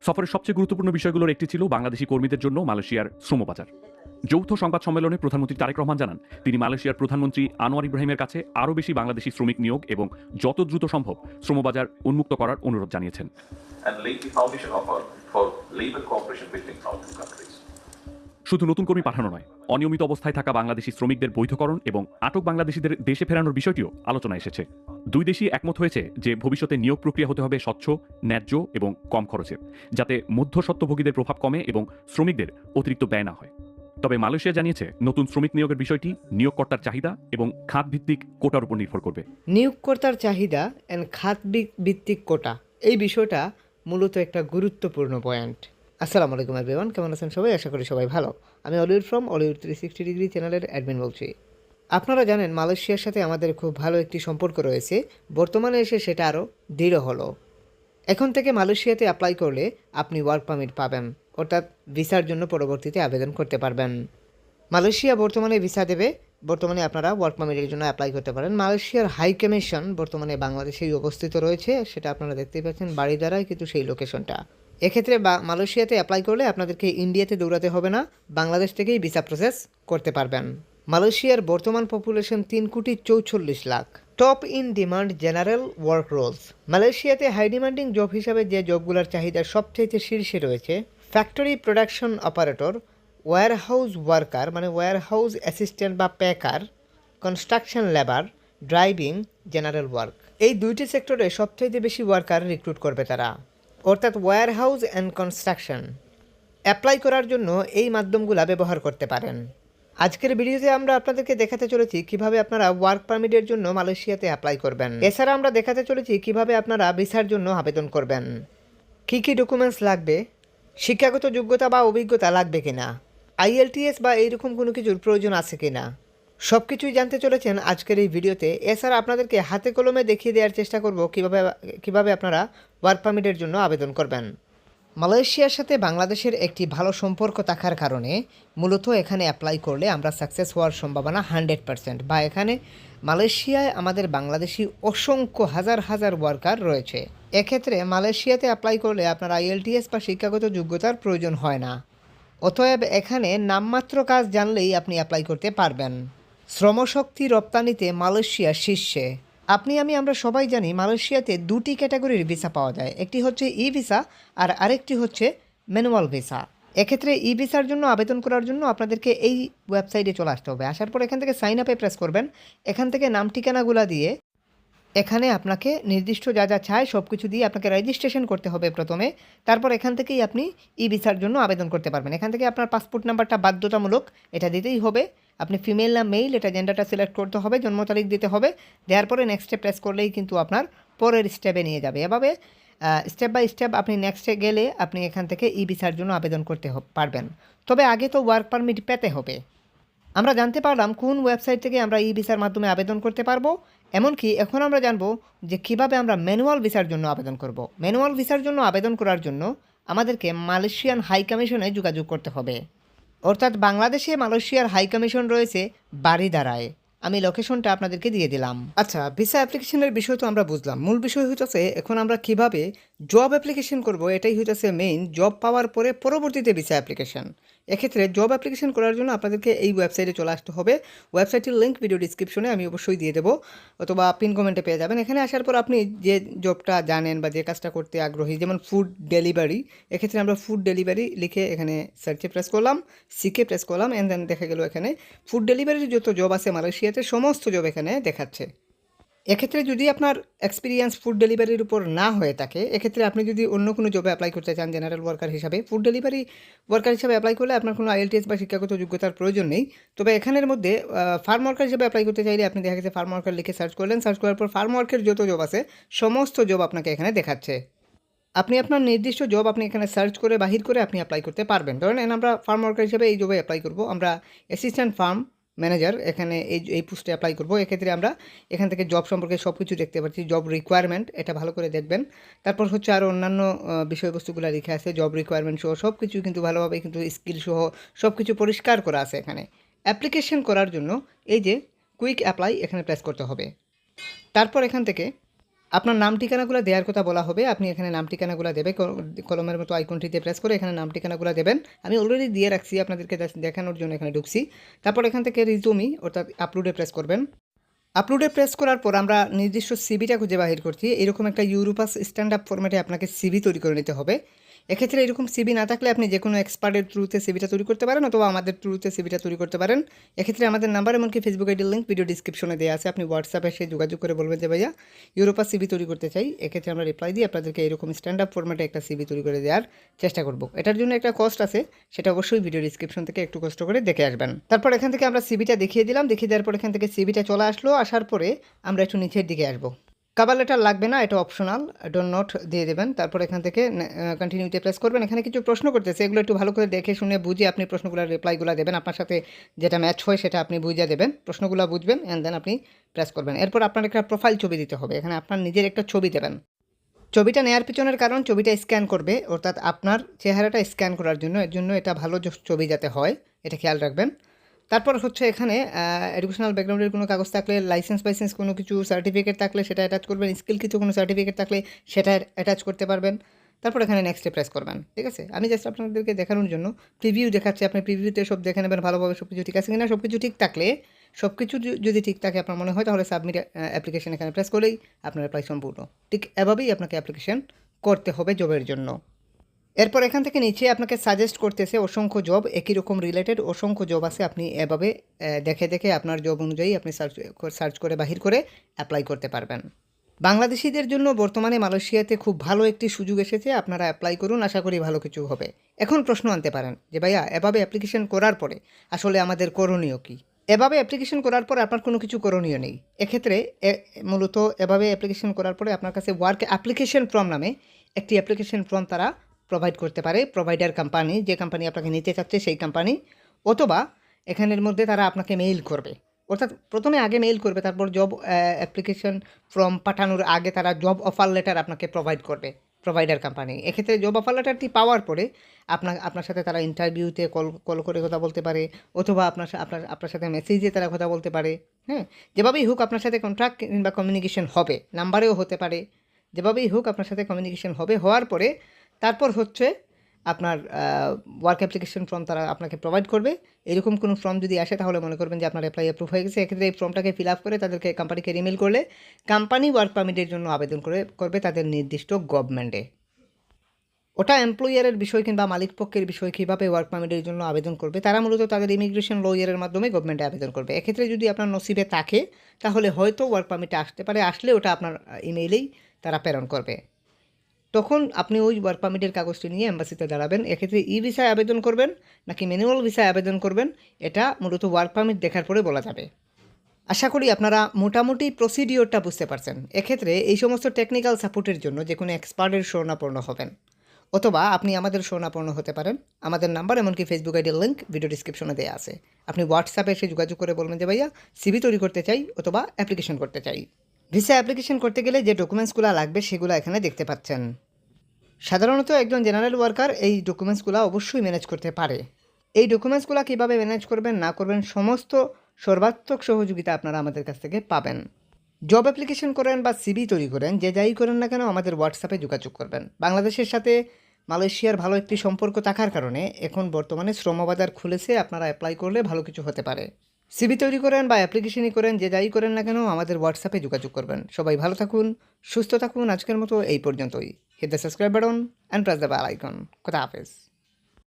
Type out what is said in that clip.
সফরের সবচেয়ে গুরুত্বপূর্ণ বিষয়গুলোর একটি ছিল বাংলাদেশি কর্মীদের জন্য মালয়েশিয়ার শ্রমবাজার। যৌথ সংবাদ সম্মেলনে প্রধানমন্ত্রী তারেক রহমান জানান, তিনি মালয়েশিয়ার প্রধানমন্ত্রী আনোয়ার ইব্রাহিমের কাছে আরও বেশি বাংলাদেশি শ্রমিক নিয়োগ এবং যত দ্রুত সম্ভব শ্রমবাজার উন্মুক্ত করার অনুরোধ জানিয়েছেন। শুধু নতুন কর্মী পাঠানো নয়, অনিয়মিত অবস্থায় থাকা বাংলাদেশি শ্রমিকদের বৈধকরণ এবং আটক বাংলাদেশিদের দেশে ফেরানোর বিষয়টিও আলোচনায় এসেছে। দুই দেশই একমত হয়েছে যে ভবিষ্যতে নিয়োগ প্রক্রিয়া হতে হবে স্বচ্ছ, ন্যায্য এবং কম খরচের, যাতে মধ্যস্বত্বভোগীদের প্রভাব কমে এবং শ্রমিকদের অতিরিক্ত ব্যয় না হয়। তবে মালয়েশিয়া জানিয়েছে, নতুন শ্রমিক নিয়োগের বিষয়টি নিয়োগকর্তার চাহিদা এবং খাতভিত্তিক কোটার উপর নির্ভর করবে। নিয়োগকর্তার চাহিদা অ্যান্ড খাত ভিত্তিক কোটা, এই বিষয়টা মূলত একটা গুরুত্বপূর্ণ পয়েন্ট। আসসালামু আলাইকুম এভরিওয়ান, কেমন আছেন সবাই? আশা করি সবাই ভালো। আমি অলিউড ফ্রম অলিউড 360 ডিগ্রি চ্যানেলের অ্যাডমিন বলছি। আপনারা জানেন মালয়েশিয়ার সাথে আমাদের খুব ভালো একটি সম্পর্ক রয়েছে, বর্তমানে এসে সেটা আরও দৃঢ় হলো। এখন থেকে মালয়েশিয়াতে অ্যাপ্লাই করলে আপনি ওয়ার্ক পারমিট পাবেন, অর্থাৎ ভিসার জন্য পরবর্তীতে আবেদন করতে পারবেন। মালয়েশিয়া বর্তমানে ভিসা দেবে, বর্তমানে আপনারা ওয়ার্ক পারমিটের জন্য অ্যাপ্লাই করতে পারেন। মালয়েশিয়ার হাই কমিশন বর্তমানে বাংলাদেশেই অবস্থিত রয়েছে, সেটা আপনারা দেখতেই পাচ্ছেন বাড়িধারায় কিন্তু সেই লোকেশনটা। এক্ষেত্রে মালয়েশিয়াতে অ্যাপ্লাই করলে আপনাদেরকে ইন্ডিয়াতে দৌড়াতে হবে না, বাংলাদেশ থেকেই ভিসা প্রসেস করতে পারবেন। মালয়েশিয়ার বর্তমান population 3,44,00,000। Top in demand general work roles. মালয়েশিয়াতে হাই ডিমান্ডিং জব হিসাবে যে জবগুলোর চাহিদা সবচেয়ে শীর্ষে রয়েছে: factory production operator, warehouse worker মানে ওয়্যারহাউস অ্যাসিস্ট্যান্ট বা packer, construction labour, driving, general work. এই দুইটি সেক্টরে সবচেয়ে বেশি ওয়ার্কার রিক্রুট করবে তারা, অর্থাৎ ওয়্যারহাউস অ্যান্ড কনস্ট্রাকশন। অ্যাপ্লাই করার জন্য এই মাধ্যমগুলো ব্যবহার করতে পারেন। আজকের ভিডিওতে আমরা আপনাদেরকে দেখাতে চলেছি কিভাবে আপনারা ওয়ার্ক পারমিটের জন্য মালয়েশিয়াতে অ্যাপ্লাই করবেন। এছাড়া আমরা দেখাতে চলেছি কিভাবে আপনারা ভিসার জন্য আবেদন করবেন, কী কী ডকুমেন্টস লাগবে, শিক্ষাগত যোগ্যতা বা অভিজ্ঞতা লাগবে কিনা, IELTS বা এইরকম কোনো কিছুর প্রয়োজন আছে কিনা, সব কিছুই জানতে চলেছেন আজকের এই ভিডিওতে। এছাড়া আপনাদেরকে হাতে কলমে দেখিয়ে দেওয়ার চেষ্টা করব কিভাবে আপনারা ওয়ার্ক পারমিটের জন্য আবেদন করবেন। মালয়েশিয়ার সাথে বাংলাদেশের একটি ভালো সম্পর্ক থাকার কারণে মূলত এখানে অ্যাপ্লাই করলে আমরা সাকসেস হওয়ার সম্ভাবনা 100%, বা এখানে মালয়েশিয়ায় আমাদের বাংলাদেশি অসংখ্য হাজার হাজার ওয়ার্কার রয়েছে। এক্ষেত্রে মালয়েশিয়াতে অ্যাপ্লাই করলে আপনার IELTS বা শিক্ষাগত যোগ্যতার প্রয়োজন হয় না, অতএব এখানে নামমাত্র কাজ জানলেই আপনি অ্যাপ্লাই করতে পারবেন। শ্রমশক্তি রপ্তানিতে মালয়েশিয়া শীর্ষে। আমরা সবাই জানি মালয়েশিয়াতে দুটি ক্যাটাগরির ভিসা পাওয়া যায়, একটি হচ্ছে ই ভিসা আর আরেকটি হচ্ছে ম্যানুয়াল ভিসা। এক্ষেত্রে ই ভিসার জন্য আবেদন করার জন্য আপনাদেরকে এই ওয়েবসাইটে চলে আসতে হবে। আসার পর এখান থেকে সাইন আপে প্রেস করবেন। এখান থেকে নাম ঠিকানাগুলো দিয়ে এখানে আপনাকে নির্দিষ্ট যা যা চায় সব কিছু দিয়ে আপনাকে রেজিস্ট্রেশন করতে হবে প্রথমে। তারপর এখান থেকেই আপনি ই ভিসার জন্য আবেদন করতে পারবেন। এখান থেকে আপনার পাসপোর্ট নাম্বারটা বাধ্যতামূলক, এটা দিতেই হবে। আপনি ফিমেল না মেল এটা জেন্ডারটা সিলেক্ট করতে হবে, জন্ম তারিখ দিতে হবে। দেওয়ার পরে নেক্সটে প্রেস করলেই কিন্তু আপনার পরের স্টেপে নিয়ে যাবে। এভাবে স্টেপ বাই স্টেপ আপনি নেক্সটে গেলে আপনি এখান থেকে ই ভিসার জন্য আবেদন করতে পারবেন। তবে আগে তো ওয়ার্ক পারমিট পেতে হবে। আমরা জানতে পারলাম কোন ওয়েবসাইট থেকে আমরা ই ভিসার মাধ্যমে আবেদন করতে পারবো। এমনকি এখন আমরা জানবো যে কিভাবে আমরা ম্যানুয়াল ভিসার জন্য আবেদন করব। ম্যানুয়াল ভিসার জন্য আবেদন করার জন্য আমাদেরকে মালয়েশিয়ান হাই কমিশনে যোগাযোগ করতে হবে, অর্থাৎ বাংলাদেশে মালয়েশিয়ার হাই কমিশন রয়েছে বারিধারায়। আমি লোকেশনটা আপনাদেরকে দিয়ে দিলাম। আচ্ছা, ভিসা অ্যাপ্লিকেশনের বিষয় তো আমরা বুঝলাম। মূল বিষয় হইতেছে এখন আমরা কিভাবে জব অ্যাপ্লিকেশন করব, এটাই হইতেছে মেইন। জব পাওয়ার পরে পরবর্তীতে ভিসা অ্যাপ্লিকেশন। এক্ষেত্রে জব অ্যাপ্লিকেশন করার জন্য আপনাদেরকে এই ওয়েবসাইটে চলে আসতে হবে। ওয়েবসাইটের লিঙ্ক ভিডিও ডিসক্রিপশনে আমি অবশ্যই দিয়ে দেবো, অথবা পিন কমেন্টে পেয়ে যাবেন। এখানে আসার পর আপনি যে জবটা জানেন বা যে কাজটা করতে আগ্রহী, যেমন ফুড ডেলিভারি, এক্ষেত্রে আমরা ফুড ডেলিভারি লিখে এখানে সার্চে প্রেস করলাম, সিকে প্রেস করলাম, অ্যান্ড দেন দেখা গেল এখানে ফুড ডেলিভারির যত জব আছে মালয়েশিয়াতে সমস্ত জব এখানে দেখাচ্ছে। এক্ষেত্রে যদি আপনার এক্সপিরিয়েন্স ফুড ডেলিভারির উপর না হয়ে থাকে, এক্ষেত্রে আপনি যদি অন্য কোনো জবে অ্যাপ্লাই করতে চান জেনারেল ওয়ার্কার হিসাবে, ফুড ডেলিভারি ওয়ার্কার হিসাবে অ্যাপ্লাই করলে আপনার কোনো IELTS বা শিক্ষাগত যোগ্যতার প্রয়োজন নেই। তবে এখানের মধ্যে ফার্ম ওয়ার্কার হিসাবে অ্যাপ্লাই করতে চাইলে আপনি দেখা গেছে ফার্ম ওয়ার্কার লিখে সার্চ করলেন, সার্চ করার পর ফার্ম ওয়ার্কের যত জব আছে সমস্ত জব আপনাকে এখানে দেখাচ্ছে। আপনি আপনার নির্দিষ্ট জব আপনি এখানে সার্চ করে বাহির করে আপনি অ্যাপ্লাই করতে পারবেন। ধরেন আমরা ফার্ম ওয়ার্কার হিসেবে এই জবে অ্যাপ্লাই করব, আমরা অ্যাসিস্ট্যান্ট ফার্ম ম্যানেজার এখানে এই পোস্টে অ্যাপ্লাই করব। এক্ষেত্রে আমরা এখান থেকে জব সম্পর্কে সব কিছু দেখতে পাচ্ছি, জব রিকোয়ারমেন্ট, এটা ভালো করে দেখবেন। তারপর হচ্ছে আরও অন্যান্য বিষয়বস্তুগুলো লিখে আছে, জব রিকোয়ারমেন্ট সহ সব কিছু কিন্তু ভালোভাবে কিন্তু স্কিল সহ সব কিছু পরিষ্কার করা আছে এখানে। অ্যাপ্লিকেশন করার জন্য এই যে কুইক অ্যাপ্লাই এখানে প্রেস করতে হবে। তারপর এখান থেকে আপনার নাম ঠিকানাগুলো দেওয়ার কথা বলা হবে। আপনি এখানে নাম ঠিকানাগুলো দেবে কলমের মতো আইকনটিতে প্রেস করে এখানে নাম ঠিকানাগুলো দেবেন। আমি অলরেডি দিয়ে রাখছি, আপনাদেরকে জাস্ট দেখানোর জন্য এখানে ঢুকছি। তারপর এখান থেকে রিজুমি অর্থাৎ আপলোডে প্রেস করবেন। আপলোডে প্রেস করার পর আমরা নির্দিষ্ট সিভিটা খুঁজে বাহির করছি। এরকম একটা ইউরোপাস স্ট্যান্ড আপ ফরম্যাটে আপনাকে সিভি তৈরি করে নিতে হবে। এক্ষেত্রে এরকম সিভি না থাকলে আপনি যে কোনো এক্সপার্টের থ্রুতে সিভিটা তৈরি করতে পারেন অথবা আমাদের থ্রুতে সিভিটা তৈরি করতে পারেন। এক্ষেত্রে আমাদের নাম্বার এমনকি ফেসবুক আইডির লিঙ্ক ভিডিও ডিসক্রিপশনে দেওয়া আছে। আপনি হোয়াটসঅ্যাপে এসে যোগাযোগ করে বলবেন যে ভাইয়া ইউরোপাস সিভি তৈরি করতে চাই। এক্ষেত্রে আমরা রিপ্লাই দিয়ে আপনাদেরকে এরকম স্ট্যান্ড আপ ফরম্যাটে একটা সিভি তৈরি করে দেওয়ার চেষ্টা করব। এটার জন্য একটা কস্ট আছে, সেটা অবশ্যই ভিডিও ডিসক্রিপশন থেকে একটু কষ্ট করে দেখে আসবেন। তারপর এখান থেকে আমরা সিভিটা দেখিয়ে দিলাম, দেখিয়ে দেওয়ার পর এখান থেকে সিভিটা চলে আসলো। আসার পরে আমরা একটু নিচের দিকে আসবো। কভার লেটার লাগবে না, এটা অপশনাল, ডোন্ট নোট দিয়ে দেবেন। তারপর এখান থেকে কন্টিনিউতে প্রেস করবেন। এখানে কিছু প্রশ্ন করতেছে, এগুলো একটু ভালো করে দেখে শুনে বুঝে আপনি প্রশ্নগুলোর রিপ্লাইগুলো দেবেন। আপনার সাথে যেটা ম্যাচ হয় সেটা আপনি বুঝে দেবেন, প্রশ্নগুলো বুঝবেন অ্যান্ড দেন আপনি প্রেস করবেন। এরপর আপনার একটা প্রোফাইল ছবি দিতে হবে, এখানে আপনার নিজের একটা ছবি দেবেন। ছবিটা নেওয়ার পিছনের কারণ ছবিটা স্ক্যান করবে, অর্থাৎ আপনার চেহারাটা স্ক্যান করার জন্য, এর জন্য এটা ভালো ছবি যাতে হয় এটা খেয়াল রাখবেন। তারপর হচ্ছে এখানে এডুকেশনাল ব্যাকগ্রাউন্ডের কোনো কাগজ থাকলে, লাইসেন্স কোনো কিছু সার্টিফিকেট থাকলে সেটা অ্যাটাচ করবেন, স্কিল কিছু কোনো সার্টিফিকেট থাকলে সেটা অ্যাটাচ করতে পারবেন। তারপর এখানে নেক্সটে প্রেস করবেন। ঠিক আছে, আমি জাস্ট আপনাদেরকে দেখানোর জন্য প্রিভিউ দেখাচ্ছি। আপনি প্রিভিউতে সব দেখে নেবেন ভালোভাবে সব কিছু ঠিক আছে কিনা। সব কিছু ঠিক থাকলে, সব কিছু যদি ঠিক থাকে আপনার মনে হয়, তাহলে সাবমিট অ্যাপ্লিকেশন এখানে প্রেস করলেই আপনার অ্যাপ্লাই সম্পূর্ণ। ঠিক এভাবেই আপনাকে অ্যাপ্লিকেশন করতে হবে জবের জন্য। এরপর এখান থেকে নিচে আপনাকে সাজেস্ট করতেছে অসংখ্য জব, একই রকম রিলেটেড অসংখ্য জব আছে। আপনি এভাবে দেখে দেখে আপনার জব অনুযায়ী আপনি সার্চ করে বাহির করে অ্যাপ্লাই করতে পারবেন। বাংলাদেশিদের জন্য বর্তমানে মালয়েশিয়াতে খুব ভালো একটি সুযোগ এসেছে, আপনারা অ্যাপ্লাই করুন, আশা করি ভালো কিছু হবে। এখন প্রশ্ন আনতে পারেন যে ভাইয়া এভাবে অ্যাপ্লিকেশন করার পরে আসলে আমাদের করণীয় কী? এভাবে অ্যাপ্লিকেশন করার পর আপনার কোনো কিছু করণীয় নেই। এক্ষেত্রে মূলত এভাবে অ্যাপ্লিকেশন করার পরে আপনার কাছে ওয়ার্ক অ্যাপ্লিকেশন ফর্ম নামে একটি অ্যাপ্লিকেশন ফর্ম তারা প্রোভাইড করতে পারে। প্রোভাইডার কোম্পানি, যে কোম্পানি আপনাকে নিতে চাচ্ছে সেই কোম্পানি, অথবা এখানের মধ্যে তারা আপনাকে মেইল করবে। অর্থাৎ প্রথমে আগে মেইল করবে, তারপর জব অ্যাপ্লিকেশন ফর্ম পাঠানোর আগে তারা জব অফার লেটার আপনাকে প্রোভাইড করবে প্রোভাইডার কোম্পানি। এক্ষেত্রে জব অফার লেটারটি পাওয়ার পরে আপনার সাথে তারা ইন্টারভিউতে কল করে কথা বলতে পারে, অথবা আপনার সাথে মেসেজে তারা কথা বলতে পারে। হ্যাঁ, যেভাবেই হোক আপনার সাথে কন্ট্রাক্ট কিংবা কমিউনিকেশন হবে, নাম্বারেও হতে পারে। যেভাবেই হোক আপনার সাথে কমিউনিকেশন হবে, হওয়ার পরে তারপর হচ্ছে আপনার ওয়ার্ক অ্যাপ্লিকেশন ফর্ম তারা আপনাকে প্রোভাইড করবে। এরকম কোনো ফর্ম যদি আসে তাহলে মনে করবেন যে আপনার অ্যাপ্লাই অ্যাপ্রুভ হয়ে গেছে। এক্ষেত্রে এই ফর্মটাকে ফিল আপ করে তাদেরকে কোম্পানিকে ইমেল করলে কোম্পানি ওয়ার্ক পারমিটের জন্য আবেদন করবে তাদের নির্দিষ্ট গভর্নমেন্টে। ওটা এমপ্লয়ারের বিষয় কিংবা মালিক পক্ষের বিষয়, কীভাবে ওয়ার্ক পারমিটের জন্য আবেদন করবে তারা মূলত তাদের ইমিগ্রেশন লয়ারের মাধ্যমে গভর্নমেন্টে আবেদন করবে। এক্ষেত্রে যদি আপনার নসিবে থাকে তাহলে হয়তো ওয়ার্ক পারমিটে আসতে পারে, আসলে ওটা আপনার ইমেইলেই তারা প্রেরণ করবে। তখন আপনি ওই ওয়ার্ক পারমিটের কাগজটি নিয়ে এম্বাসিতে দাঁড়াবেন। এক্ষেত্রে ই ভিসায় আবেদন করবেন নাকি ম্যানুয়াল ভিসায় আবেদন করবেন এটা মূলত ওয়ার্ক পারমিট দেখার পরে বলা যাবে। আশা করি আপনারা মোটামুটি প্রসিডিওরটা বুঝতে পারছেন। এক্ষেত্রে এই সমস্ত টেকনিক্যাল সাপোর্টের জন্য যে কোনো এক্সপার্টের শরণাপন্ন হবেন, অথবা আপনি আমাদের শরণাপন্ন হতে পারেন। আমাদের নাম্বার এমনকি ফেসবুক আইডির লিঙ্ক ভিডিও ডিসক্রিপশনে দেওয়া আছে। আপনি হোয়াটসঅ্যাপে এসে যোগাযোগ করে বলবেন যে ভাইয়া সিভি তৈরি করতে চাই অথবা অ্যাপ্লিকেশন করতে চাই। ভিসা অ্যাপ্লিকেশন করতে গেলে যে ডকুমেন্টসগুলো লাগবে সেগুলো এখানে দেখতে পাচ্ছেন। সাধারণত একজন জেনারেল ওয়ার্কার এই ডকুমেন্টসগুলো অবশ্যই ম্যানেজ করতে পারে। এই ডকুমেন্টসগুলো কীভাবে ম্যানেজ করবেন না করবেন সমস্ত সর্বাত্মক সহযোগিতা আপনারা আমাদের কাছ থেকে পাবেন। জব অ্যাপ্লিকেশন করেন বা সিভি তৈরি করেন, যে যাই করেন না কেন আমাদের হোয়াটসঅ্যাপে যোগাযোগ করবেন। বাংলাদেশের সাথে মালয়েশিয়ার ভালো একটি সম্পর্ক থাকার কারণে এখন বর্তমানে শ্রমবাজার খুলেছে, আপনারা অ্যাপ্লাই করলে ভালো কিছু হতে পারে। সিভি তৈরি করেন বা অ্যাপ্লিকেশনই করেন, যে যাই করেন না কেন আমাদের হোয়াটসঅ্যাপে যোগাযোগ করবেন। সবাই ভালো থাকুন, সুস্থ থাকুন। আজকের মতো এই পর্যন্তই। Hit the subscribe button and press the bell icon. খোদা হাফেজ।